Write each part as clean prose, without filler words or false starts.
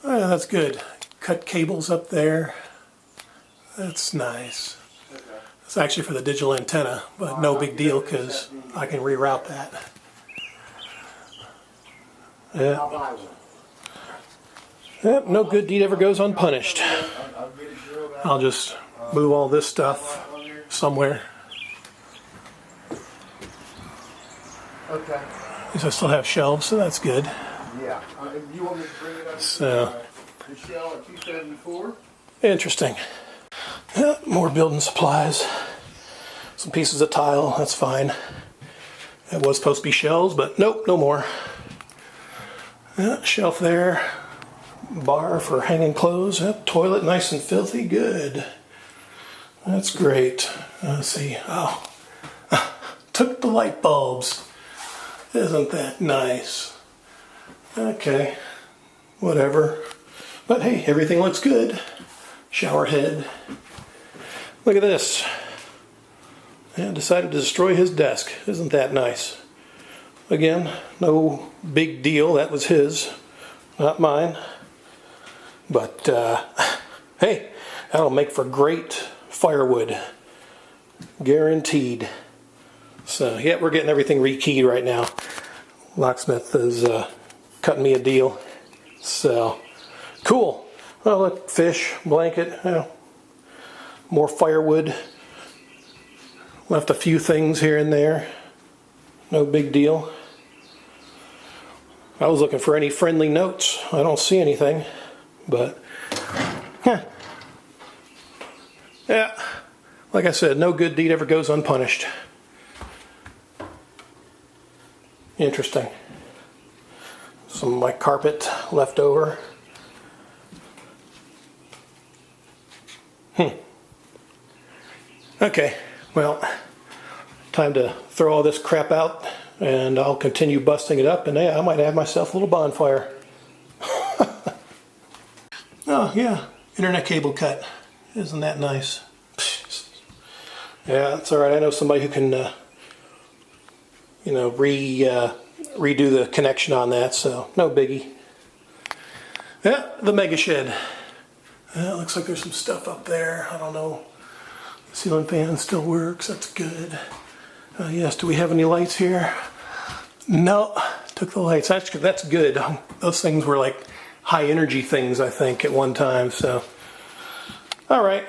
Oh, yeah, that's good. Cut cables up there. That's nice. Okay. It's actually for the digital antenna, but no big deal because I can reroute that. Yeah. I'll buy one. Yep, no good deed ever goes unpunished. I'll get it drilled out. I'll just move all this stuff somewhere. Okay. At least I still have shelves, so that's good. Yeah. You want me to bring it up So, to the shell at 274? interesting. Yeah, more building supplies. Some pieces of tile, that's fine. It was supposed to be shelves, but nope, no more. Yeah, shelf there. Bar for hanging clothes. Yep, toilet nice and filthy. Good. That's great. Let's see. Oh, took the light bulbs. Isn't that nice? Okay, whatever. But hey, everything looks good. Shower head. Look at this. Yeah, decided to destroy his desk. Isn't that nice? Again, no big deal. That was his, not mine. But hey, that'll make for great firewood. Guaranteed. So yeah, we're getting everything rekeyed right now. Locksmith is cutting me a deal. So cool. Well, look, fish, blanket, you know, more firewood. Left a few things here and there. No big deal. I was looking for any friendly notes. I don't see anything. But, yeah, like I said, no good deed ever goes unpunished. Interesting. Some of my carpet left over. Okay, well, time to throw all this crap out, and I'll continue busting it up, and yeah, I might have myself a little bonfire. Oh yeah, internet cable cut. Isn't that nice? Yeah, it's all right. I know somebody who can, you know, redo the connection on that, so no biggie. Yeah, the mega shed. Yeah, looks like there's some stuff up there. I don't know. The ceiling fan still works. That's good. Yes, do we have any lights here? No, took the lights. Actually, that's good. Those things were like high energy things, I think, at one time. So, all right.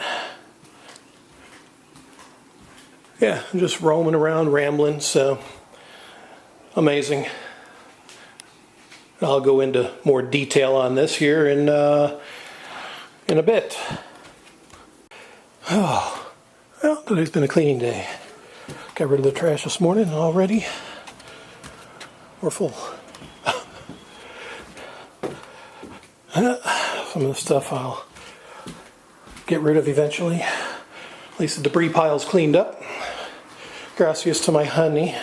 Yeah, I'm just roaming around, rambling. So, amazing. I'll go into more detail on this here in a bit. Oh, well, today's been a cleaning day. Got rid of the trash this morning already. We're full. Some of the stuff I'll get rid of eventually. At least the debris pile's cleaned up. Gracias to my honey.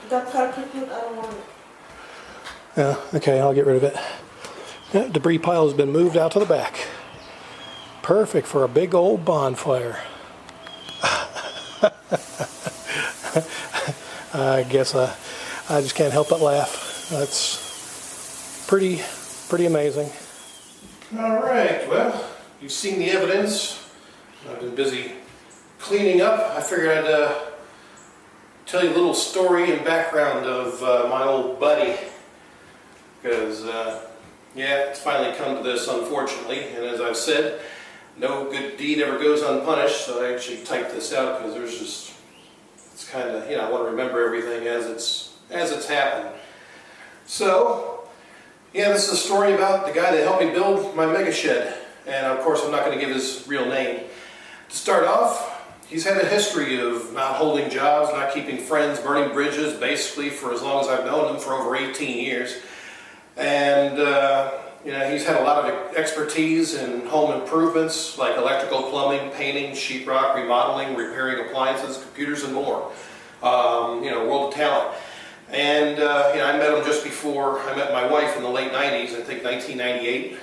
That carpet, I don't want it. Yeah, okay, I'll get rid of it. Yeah, debris pile has been moved out to the back. Perfect for a big old bonfire. I guess I just can't help but laugh. That's pretty amazing. All right, well, you've seen the evidence. I've been busy cleaning up. I figured I'd tell you a little story and background of my old buddy. Because, yeah, it's finally come to this, unfortunately. And as I've said, no good deed ever goes unpunished. So I actually typed this out because there's just, it's kind of, you know, I want to remember everything as it's happened. So, yeah, this is a story about the guy that helped me build my mega shed. And of course, I'm not going to give his real name. To start off, he's had a history of not holding jobs, not keeping friends, burning bridges, basically for as long as I've known him, for over 18 years. And, you know, he's had a lot of expertise in home improvements, like electrical, plumbing, painting, sheetrock, remodeling, repairing appliances, computers, and more. You know, world of talent. And, you know, I met him just before I met my wife in the late 90s, I think 1998.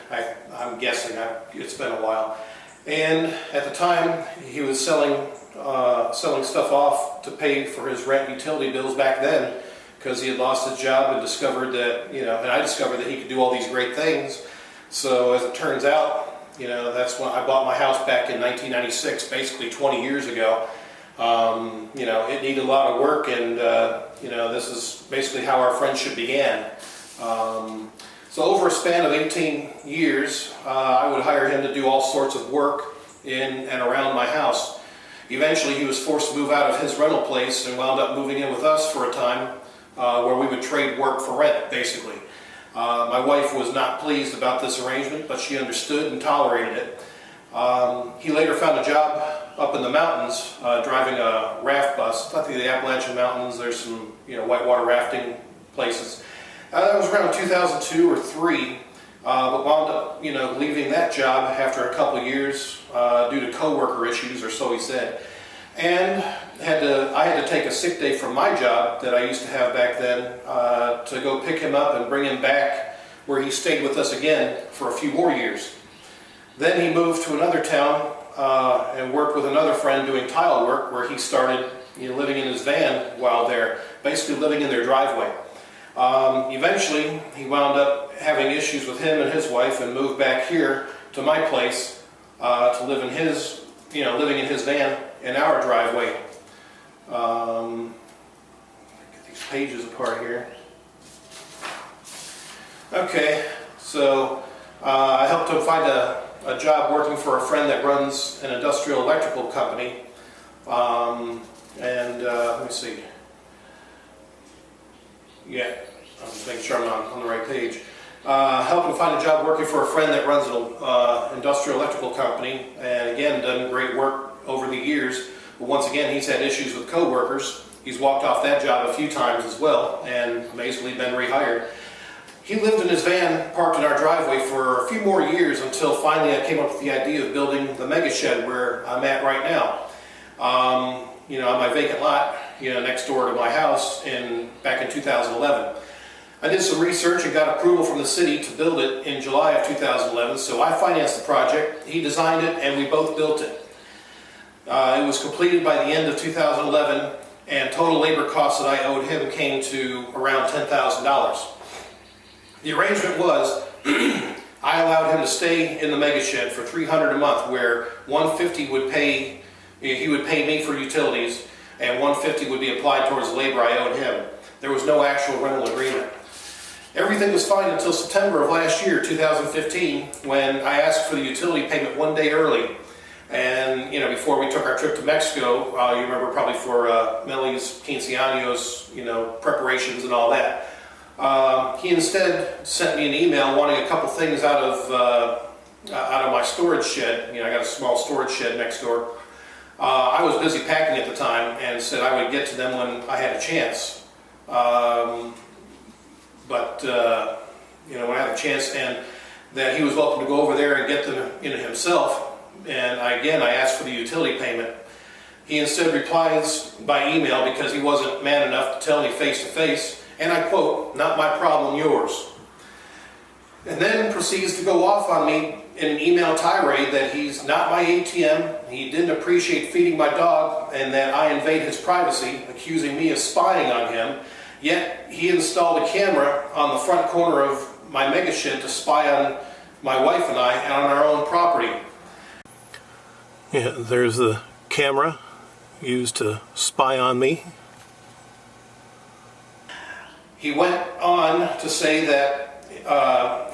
I'm guessing, it's been a while. And at the time, he was selling selling stuff off to pay for his rent and utility bills back then, because he had lost his job and discovered that, and I discovered that he could do all these great things. So as it turns out, that's when I bought my house back in 1996, basically 20 years ago. It needed a lot of work, and this is basically how our friendship began. So over a span of 18 years, I would hire him to do all sorts of work in and around my house. Eventually, he was forced to move out of his rental place and wound up moving in with us for a time, where we would trade work for rent, basically. My wife was not pleased about this arrangement, but she understood and tolerated it. He later found a job up in the mountains, driving a raft bus. I think the Appalachian Mountains, there's some whitewater rafting places. That was around 2002 or 3, but wound up leaving that job after a couple of years due to coworker issues, or so he said. And I had to take a sick day from my job that I used to have back then to go pick him up and bring him back, where he stayed with us again for a few more years. Then he moved to another town and worked with another friend doing tile work, where he started living in his van while there, basically living in their driveway. Eventually, he wound up having issues with him and his wife and moved back here to my place to live in his, living in his van in our driveway. Get these pages apart here. Okay, so I helped him find a job working for a friend that runs an industrial electrical company. Let me see. Yeah, I'm just making sure I'm on the right page. Helped him find a job working for a friend that runs an industrial electrical company, and again, done great work over the years. But once again, he's had issues with coworkers. He's walked off that job a few times as well, and amazingly been rehired. He lived in his van parked in our driveway for a few more years, until finally I came up with the idea of building the mega shed where I'm at right now. On my vacant lot, next door to my house back in 2011. I did some research and got approval from the city to build it in July of 2011, so I financed the project, he designed it, and we both built it. It was completed by the end of 2011, and total labor costs that I owed him came to around $10,000. The arrangement was, I allowed him to stay in the mega shed for $300 a month, where $150 he would pay me for utilities, and $150 would be applied towards the labor I owed him. There was no actual rental agreement. Everything was fine until September of last year, 2015, when I asked for the utility payment one day early. And, before we took our trip to Mexico, you remember probably for Millie's quinceaños, preparations and all that. He instead sent me an email wanting a couple things out of my storage shed. I got a small storage shed next door. I was busy packing at the time, and said I would get to them when I had a chance. When I had a chance, and that he was welcome to go over there and get them himself. And I asked for the utility payment. He instead replies by email, because he wasn't man enough to tell me face to face, and I quote, "Not my problem, yours." And then proceeds to go off on me in an email tirade that he's not my ATM, he didn't appreciate feeding my dog, and that I invade his privacy, accusing me of spying on him. Yet he installed a camera on the front corner of my mega shed to spy on my wife and I, and on our own property. Yeah, there's the camera used to spy on me. He went on to say that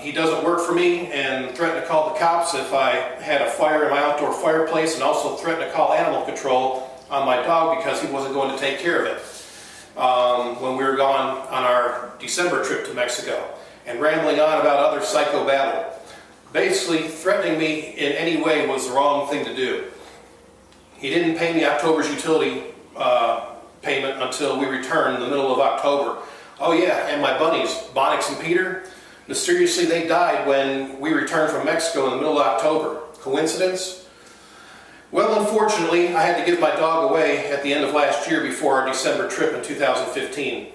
he doesn't work for me, and threatened to call the cops if I had a fire in my outdoor fireplace, and also threatened to call animal control on my dog because he wasn't going to take care of it when we were gone on our December trip to Mexico, and rambling on about other psycho babble. Basically, threatening me in any way was the wrong thing to do. He didn't pay me October's utility payment until we returned in the middle of October. Oh yeah, and my bunnies, Bonix and Peter, mysteriously they died when we returned from Mexico in the middle of October. Coincidence? Well, unfortunately, I had to give my dog away at the end of last year before our December trip in 2015.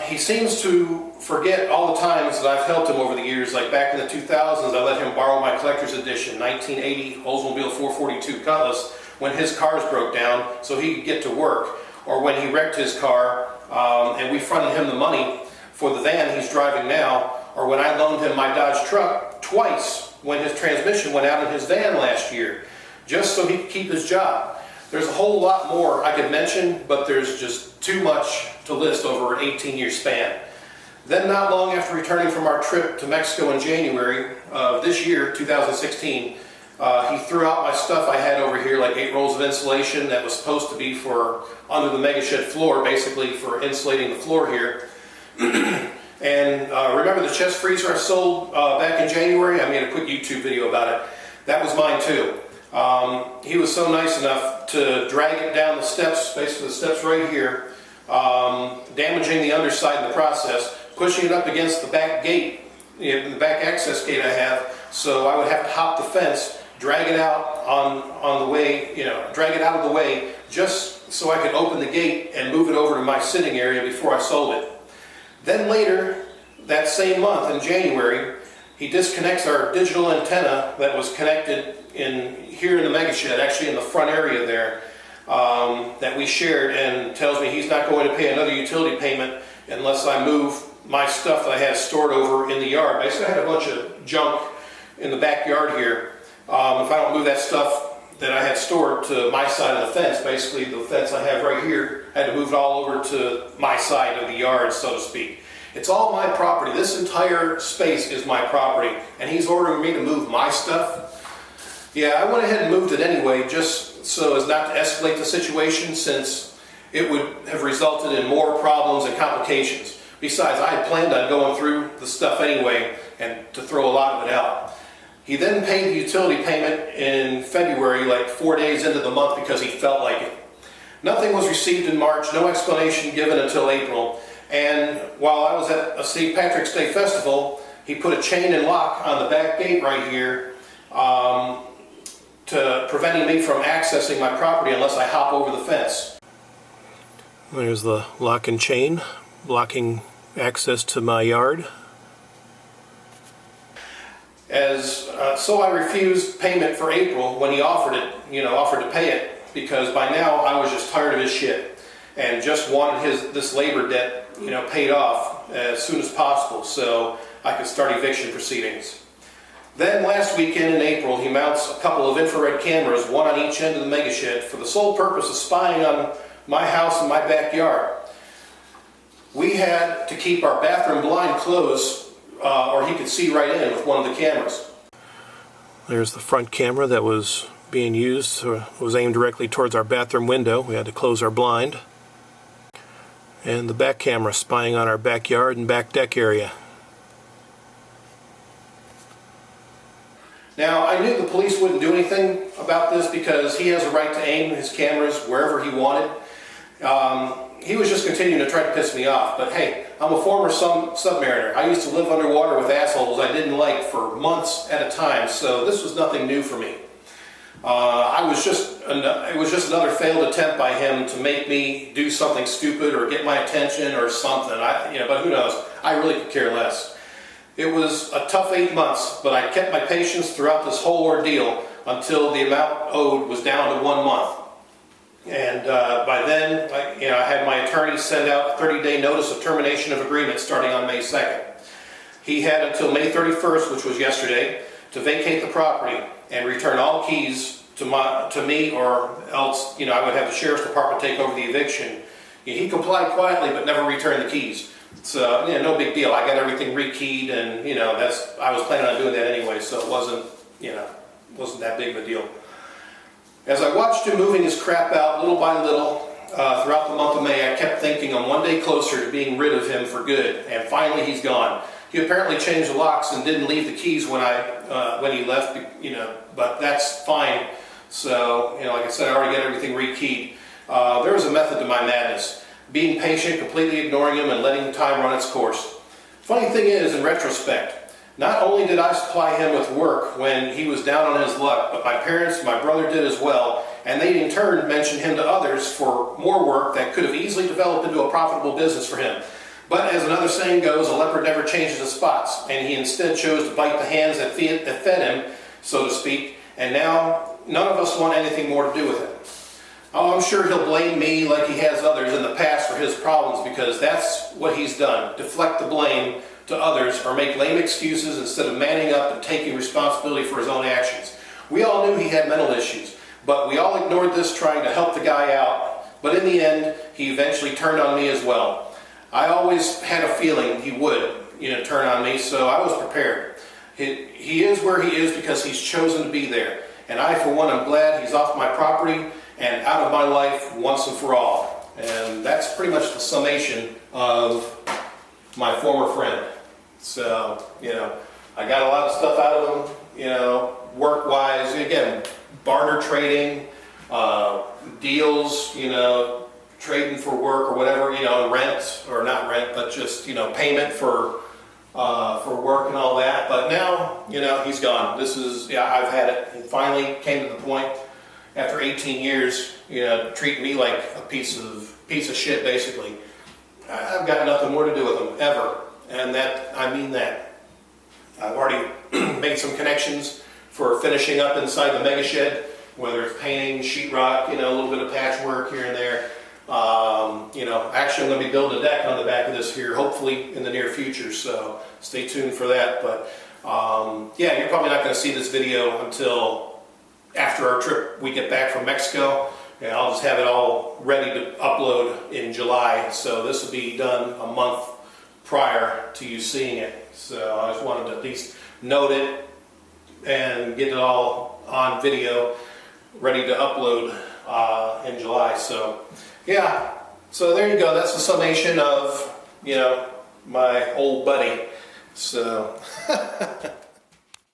He seems to forget all the times that I've helped him over the years. Like back in the 2000s, I let him borrow my collector's edition 1980 Oldsmobile 442 Cutlass when his cars broke down so he could get to work, or when he wrecked his car and we fronted him the money for the van he's driving now, or when I loaned him my Dodge truck twice when his transmission went out in his van last year, just so he could keep his job. There's a whole lot more I could mention, but there's just too much to list over an 18-year span. Then, not long after returning from our trip to Mexico in January of this year, 2016, he threw out my stuff I had over here, like 8 rolls of insulation that was supposed to be for under the mega shed floor, basically for insulating the floor here. And remember the chest freezer I sold back in January? I made a quick YouTube video about it. That was mine too. He was so nice enough to drag it down the steps, basically the steps right here, damaging the underside in the process, pushing it up against the back gate, the back access gate I have, so I would have to hop the fence, drag it out on the way, drag it out of the way, just so I could open the gate and move it over to my sitting area before I sold it. Then later, that same month in January, he disconnects our digital antenna that was connected here in the mega shed, actually in the front area there, that we shared, and tells me he's not going to pay another utility payment unless I move my stuff that I had stored over in the yard. Basically, I had a bunch of junk in the backyard here. If I don't move that stuff that I had stored to my side of the fence, basically the fence I have right here, I had to move it all over to my side of the yard, so to speak. It's all my property. This entire space is my property, and he's ordering me to move my stuff. Yeah, I went ahead and moved it anyway, just so as not to escalate the situation, since it would have resulted in more problems and complications. Besides, I had planned on going through the stuff anyway and to throw a lot of it out. He then paid the utility payment in February, like 4 days into the month, because he felt like it. Nothing was received in March, no explanation given until April, and while I was at a St. Patrick's Day festival, he put a chain and lock on the back gate right here to preventing me from accessing my property unless I hop over the fence. There's the lock and chain blocking access to my yard. So I refused payment for April when he offered to pay it, because by now I was just tired of his shit and just wanted this labor debt, paid off as soon as possible so I could start eviction proceedings. Then last weekend in April, he mounts a couple of infrared cameras, one on each end of the mega shed, for the sole purpose of spying on my house and my backyard. We had to keep our bathroom blind closed or he could see right in with one of the cameras. There's the front camera that was being used, was aimed directly towards our bathroom window. We had to close our blind. And the back camera spying on our backyard and back deck area. Now, I knew the police wouldn't do anything about this because he has a right to aim his cameras wherever he wanted. He was just continuing to try to piss me off. But hey, I'm a former submariner. I used to live underwater with assholes I didn't like for months at a time, so this was nothing new for me. It was just another failed attempt by him to make me do something stupid or get my attention or something. But who knows? I really could care less. It was a tough 8 months, but I kept my patience throughout this whole ordeal until the amount owed was down to 1 month. And by then, I had my attorney send out a 30-day notice of termination of agreement starting on May 2nd. He had until May 31st, which was yesterday, to vacate the property and return all keys to me, or else I would have the sheriff's department take over the eviction. He complied quietly but never returned the keys. So no big deal. I got everything rekeyed, and I was planning on doing that anyway, so it wasn't that big of a deal. As I watched him moving his crap out little by little throughout the month of May, I kept thinking I'm one day closer to being rid of him for good, and finally he's gone. He apparently changed the locks and didn't leave the keys when he left, but that's fine. So, like I said, I already got everything rekeyed. There was a method to my madness. Being patient, completely ignoring him, and letting time run its course. Funny thing is, in retrospect, not only did I supply him with work when he was down on his luck, but my parents and my brother did as well, and they in turn mentioned him to others for more work that could have easily developed into a profitable business for him. But as another saying goes, a leopard never changes his spots, and he instead chose to bite the hands that fed him, so to speak, and now, none of us want anything more to do with it. Oh, I'm sure he'll blame me like he has others in the past for his problems, because that's what he's done. Deflect the blame to others or make lame excuses instead of manning up and taking responsibility for his own actions. We all knew he had mental issues, but we all ignored this, trying to help the guy out. But in the end, he eventually turned on me as well. I always had a feeling he would, turn on me, so I was prepared. He is where he is because he's chosen to be there. And I, for one, am glad he's off my property and out of my life once and for all. And that's pretty much the summation of my former friend. So, I got a lot of stuff out of him, work-wise. Again, barter trading, deals, trading for work or whatever, rent, or not rent, but just, payment for work and all that. But now, he's gone. I've had it. It finally came to the point after 18 years, treating me like a piece of shit, basically. I've got nothing more to do with him, ever. And I mean that. I've already made some connections for finishing up inside the mega shed, whether it's painting, sheetrock, a little bit of patchwork here and there. Actually I'm going to be building a deck on the back of this here, hopefully in the near future, so stay tuned for that. But yeah, you're probably not going to see this video until after our trip we get back from Mexico. And I'll just have it all ready to upload in July, so this will be done a month prior to you seeing it. So I just wanted to at least note it and get it all on video, ready to upload in July. So yeah, so there you go. That's the summation of, my old buddy. So